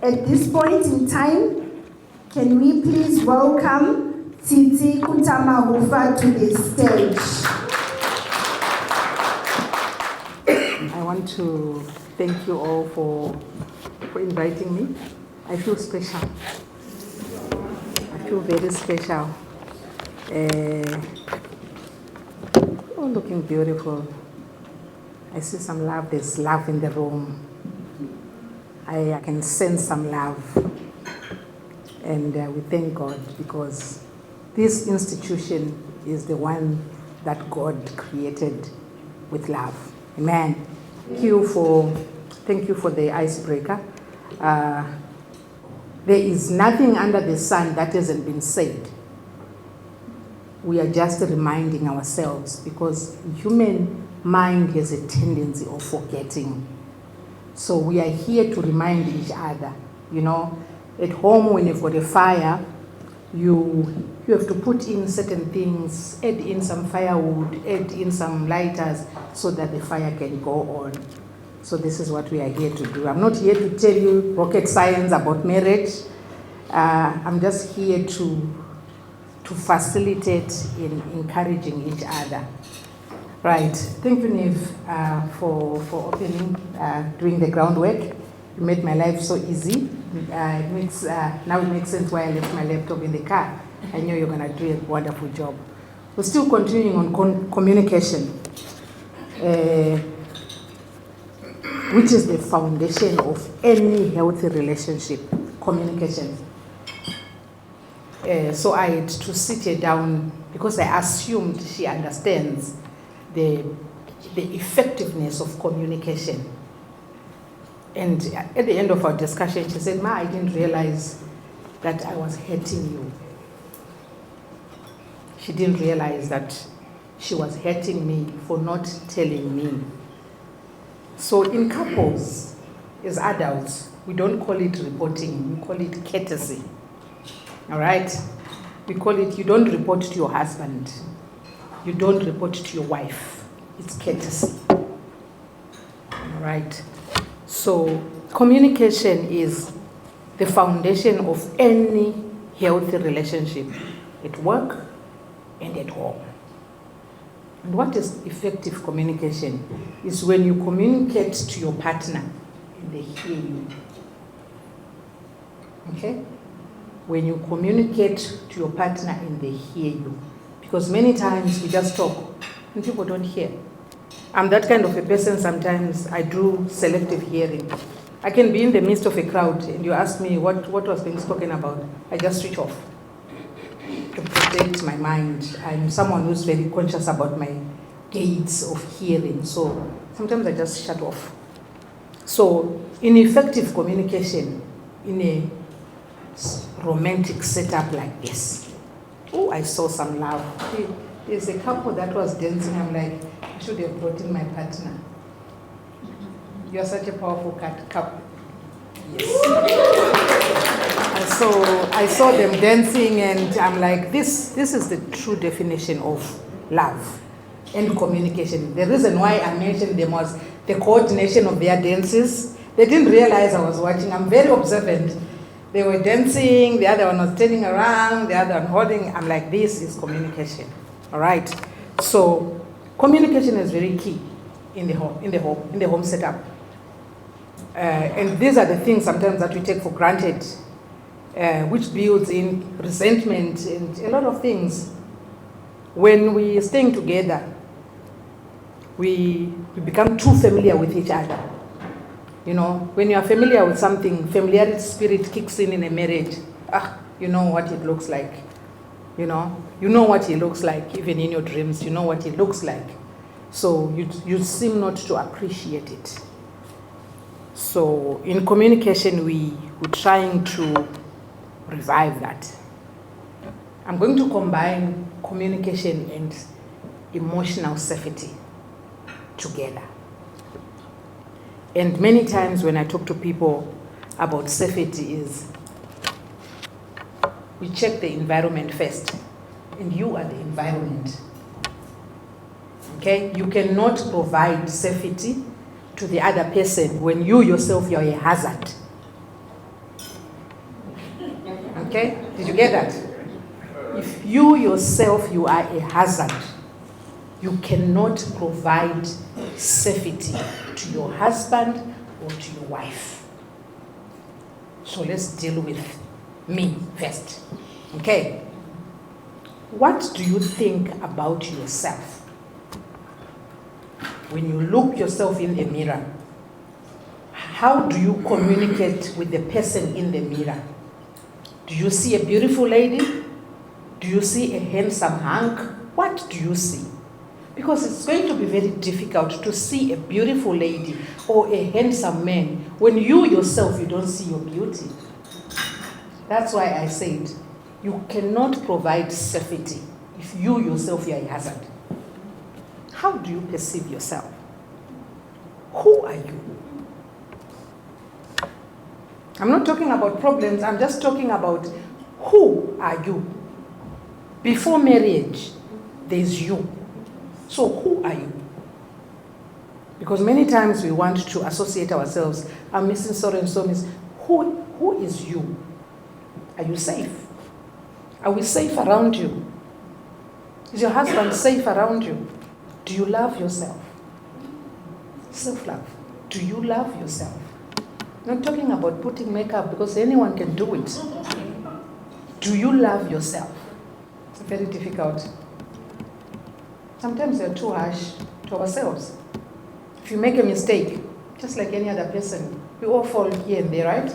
At this point in time, can we please welcome Titi Kutamahufa to the stage? I want to thank you all for inviting me. I feel special. I feel very special. Oh, looking beautiful. I see some love. There's love in the room. I can sense some love. And we thank God because this institution is the one that God created with love. Amen. Thank you for the icebreaker. There is nothing under the sun that hasn't been said. We are just reminding ourselves because human mind has a tendency of forgetting. So we are here to remind each other. You know, at home when you've got a fire, you have to put in certain things, add in some firewood, add in some lighters so that the fire can go on. So this is what we are here to do. I'm not here to tell you rocket science about marriage. I'm just here to facilitate in encouraging each other. Right. Thank you, Neve, for opening, doing the groundwork. You made my life so easy. Now it makes sense why I left my laptop in the car. I know you're going to do a wonderful job. We're still continuing on communication, which is the foundation of any healthy relationship, communication. So I had to sit her down because I assumed she understands the effectiveness of communication. And at the end of our discussion, she said, Ma, I didn't realize that I was hurting you. She didn't realize that she was hurting me for not telling me. So in couples, as adults, we don't call it reporting, we call it courtesy. All right? We call it, you don't report to your husband. You don't report to your wife. It's courtesy. All right? So communication is the foundation of any healthy relationship at work and at home. And what is effective communication? Is when you communicate to your partner and they hear you. Okay? When you communicate to your partner and they hear you. Because many times we just talk and people don't hear. I'm that kind of a person. Sometimes I do selective hearing. I can be in the midst of a crowd and you ask me what was being spoken about. I just switch off to protect my mind. I'm someone who's very conscious about my gates of hearing. So sometimes I just shut off. So in effective communication, in a romantic setup like this, oh, I saw some love. There's a couple that was dancing. I'm like, I should have brought in my partner. You're such a powerful couple. Yes. I saw them dancing and I'm like, this is the true definition of love and communication. The reason why I mentioned them was the coordination of their dances. They didn't realize I was watching. I'm very observant. They were dancing, the other one was turning around, the other one holding. I'm like, this is communication. All right. So communication is very key in the home setup. And these are the things sometimes that we take for granted, which builds in resentment and a lot of things. When we're staying together, we become too familiar with each other. You know, when you are familiar with something, familiarity spirit kicks in a marriage. You know what it looks like. You know what he looks like, even in your dreams, you know what he looks like. So you seem not to appreciate it. So in communication, we're trying to revive that. I'm going to combine communication and emotional safety together. And many times when I talk to people about safety is, we check the environment first, and you are the environment. Okay? You cannot provide safety to the other person when you yourself, you're a hazard. Okay? Did you get that? If you yourself, you are a hazard, you cannot provide safety to your husband or to your wife. So let's deal with me first. Okay? What do you think about yourself? When you look yourself in the mirror, how do you communicate with the person in the mirror? Do you see a beautiful lady? Do you see a handsome hunk? What do you see? Because it's going to be very difficult to see a beautiful lady or a handsome man when you yourself, you don't see your beauty. That's why I said, you cannot provide safety if you yourself are a hazard. How do you perceive yourself? Who are you? I'm not talking about problems, I'm just talking about who are you? Before marriage, there's you. So who are you? Because many times we want to associate ourselves. I'm missing so and so. Who is you? Are you safe? Are we safe around you? Is your husband safe around you? Do you love yourself? Self-love. Do you love yourself? I'm not talking about putting makeup because anyone can do it. Do you love yourself? It's very difficult. Sometimes we're too harsh to ourselves. If you make a mistake, just like any other person, we all fall here and there, right?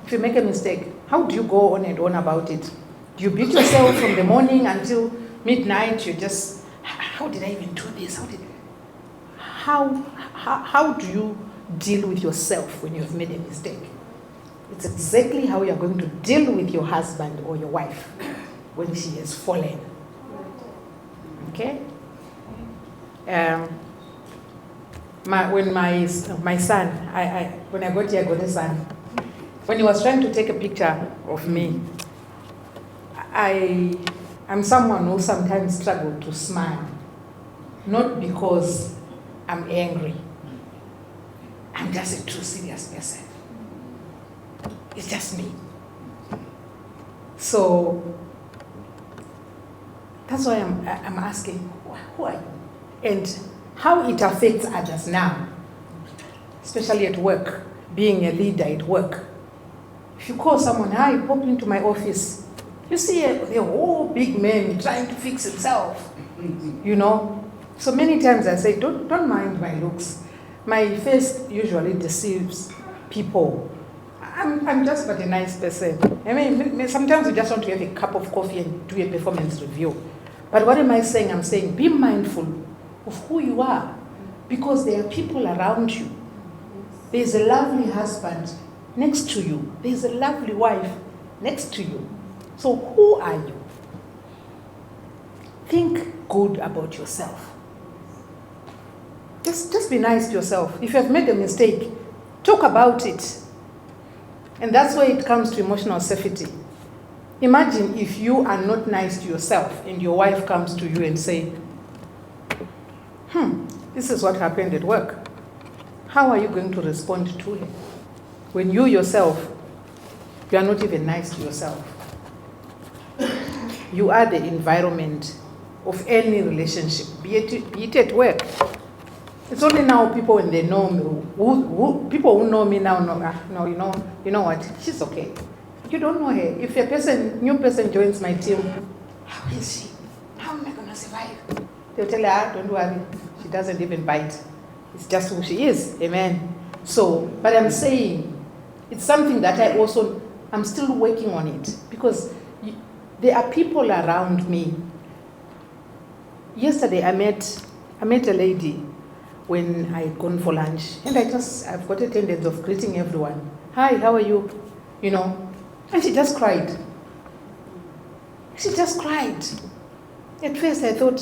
If you make a mistake, how do you go on and on about it? Do you beat yourself from the morning until midnight? You just, how did I even do this? How do you deal with yourself when you have made a mistake? It's exactly how you're going to deal with your husband or your wife when she has fallen. Okay? When my son, when I got here, I got a son. When he was trying to take a picture of me, I'm someone who sometimes struggles to smile. Not because I'm angry. I'm just a too serious person. It's just me. So that's why I'm asking, who are you? And how it affects others now, especially at work, being a leader at work. If you call someone, hi, pop into my office, you see a whole big man trying to fix himself, you know. So many times I say, don't mind my looks. My face usually deceives people. I'm just but a nice person. I mean, sometimes you just want to have a cup of coffee and do a performance review. But what am I saying? I'm saying be mindful of who you are, because there are people around you. There's a lovely husband next to you. There's a lovely wife next to you. So who are you? Think good about yourself. Just be nice to yourself. If you have made a mistake, talk about it. And that's where it comes to emotional safety. Imagine if you are not nice to yourself and your wife comes to you and say, this is what happened at work. How are you going to respond to her? When you yourself, you are not even nice to yourself. You are the environment of any relationship, be it at work. It's only now people, when they know me, people who know me now know, you know what, she's okay. You don't know her. If a new person joins my team, how is she? How am I going to survive? They'll tell her, don't worry, she doesn't even bite. It's just who she is, amen. So, but I'm saying, it's something that I'm still working on it, because there are people around me. Yesterday I met a lady when I had gone for lunch, and I've got a tendency of greeting everyone. Hi, how are you? You know, and she just cried. She just cried. At first I thought,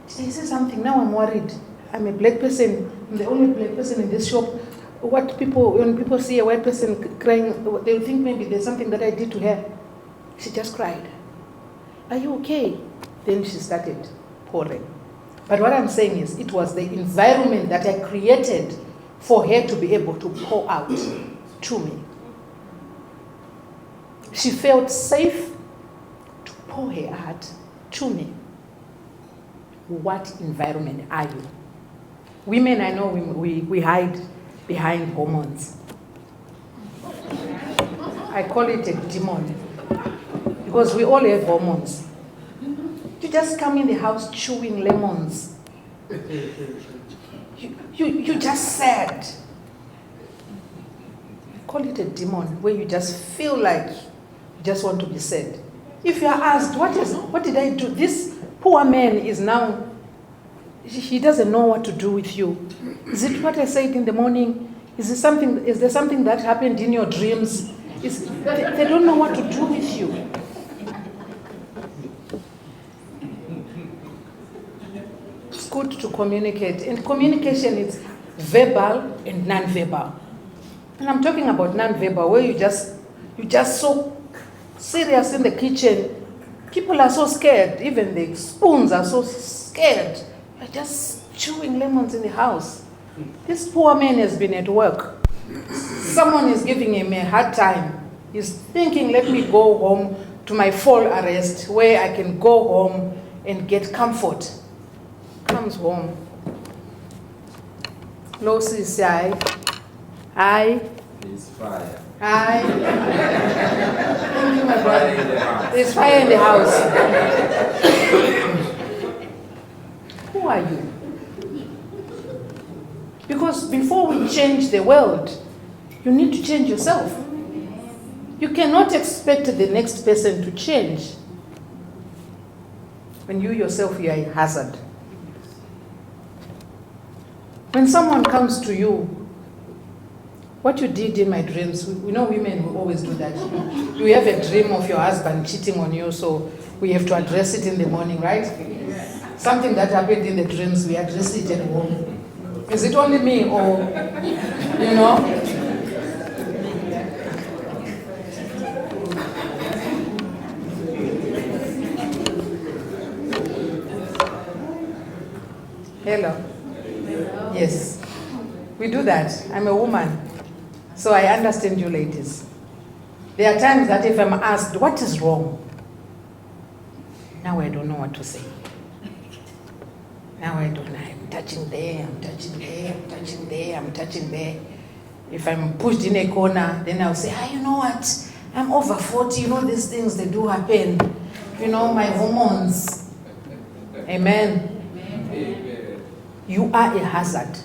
did I say something? Now I'm worried. I'm a black person. I'm the only black person in this shop. When people see a white person crying, they'll think maybe there's something that I did to her. She just cried. Are you okay? Then she started pouring. But what I'm saying is, it was the environment that I created for her to be able to pour out to me. She felt safe to pour her heart to me. What environment are you? Women, I know we hide behind hormones. I call it a demon because we all have hormones. You just come in the house chewing lemons. You just sad. I call it a demon where you just feel like you just want to be sad. If you are asked, what did I do? This poor man is now, he doesn't know what to do with you. Is it what I said in the morning? Is there something that happened in your dreams? They don't know what to do with you. It's good to communicate. And communication is verbal and non-verbal. And I'm talking about non-verbal, where you just so serious in the kitchen. People are so scared. Even the spoons are so scared. You're just chewing lemons in the house. This poor man has been at work. Someone is giving him a hard time. He's thinking, let me go home to my fall arrest where I can go home and get comfort. Comes home. Losi say, It's fire. Thank you, my brother. There's fire in the house. Who are you? Because before we change the world, you need to change yourself. You cannot expect the next person to change when you yourself are a hazard. When someone comes to you, what you did in my dreams, we know women will always do that. You have a dream of your husband cheating on you, so we have to address it in the morning, right? Something that happened in the dreams, we address it at home. Is it only me or, you know? Hello? Yes. We do that. I'm a woman. So I understand you ladies. There are times that if I'm asked, what is wrong? Now I don't know what to say. Now I don't know. I'm touching there, I'm touching there, I'm touching there, I'm touching there. If I'm pushed in a corner, then I'll say, you know what? I'm over 40, you know these things, they do happen. You know, my hormones. Amen. Amen. You are a hazard.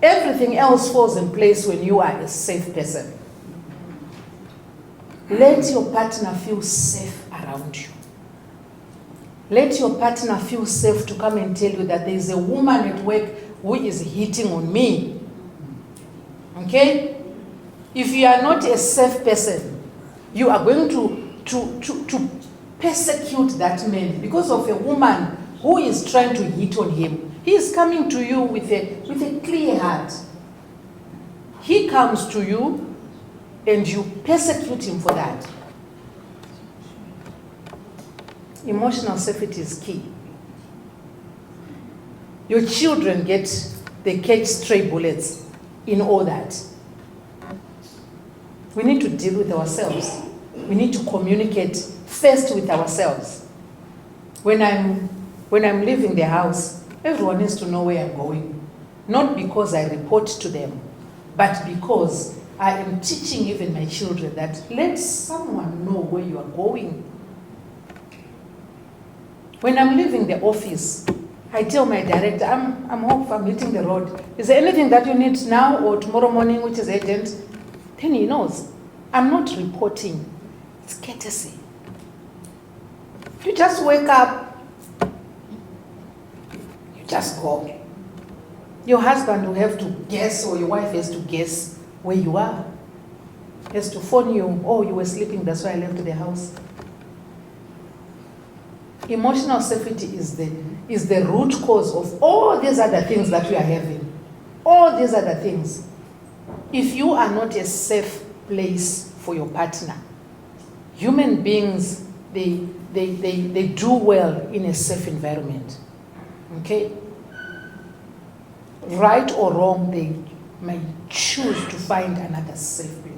Everything else falls in place when you are a safe person. Let your partner feel safe around you. Let your partner feel safe to come and tell you that there is a woman at work who is hitting on me. Okay? If you are not a safe person, you are going to persecute that man because of a woman who is trying to hit on him. He is coming to you with a clear heart. He comes to you and you persecute him for that. Emotional safety is key. Your children they catch stray bullets in all that. We need to deal with ourselves. We need to communicate first with ourselves. When I'm leaving the house, everyone needs to know where I'm going. Not because I report to them, but because I am teaching even my children that let someone know where you are going. When I'm leaving the office, I tell my director, I'm off, I'm hitting the road. Is there anything that you need now or tomorrow morning which is urgent? Then he knows. I'm not reporting. It's courtesy. You just wake up, you just go. Your husband will have to guess, or your wife has to guess where you are. Has to phone you, oh, you were sleeping, that's why I left the house. Emotional safety is the root cause of all these other things that we are having. All these other things. If you are not a safe place for your partner, human beings, they do well in a safe environment. Okay? Right or wrong, they may choose to find another safe place.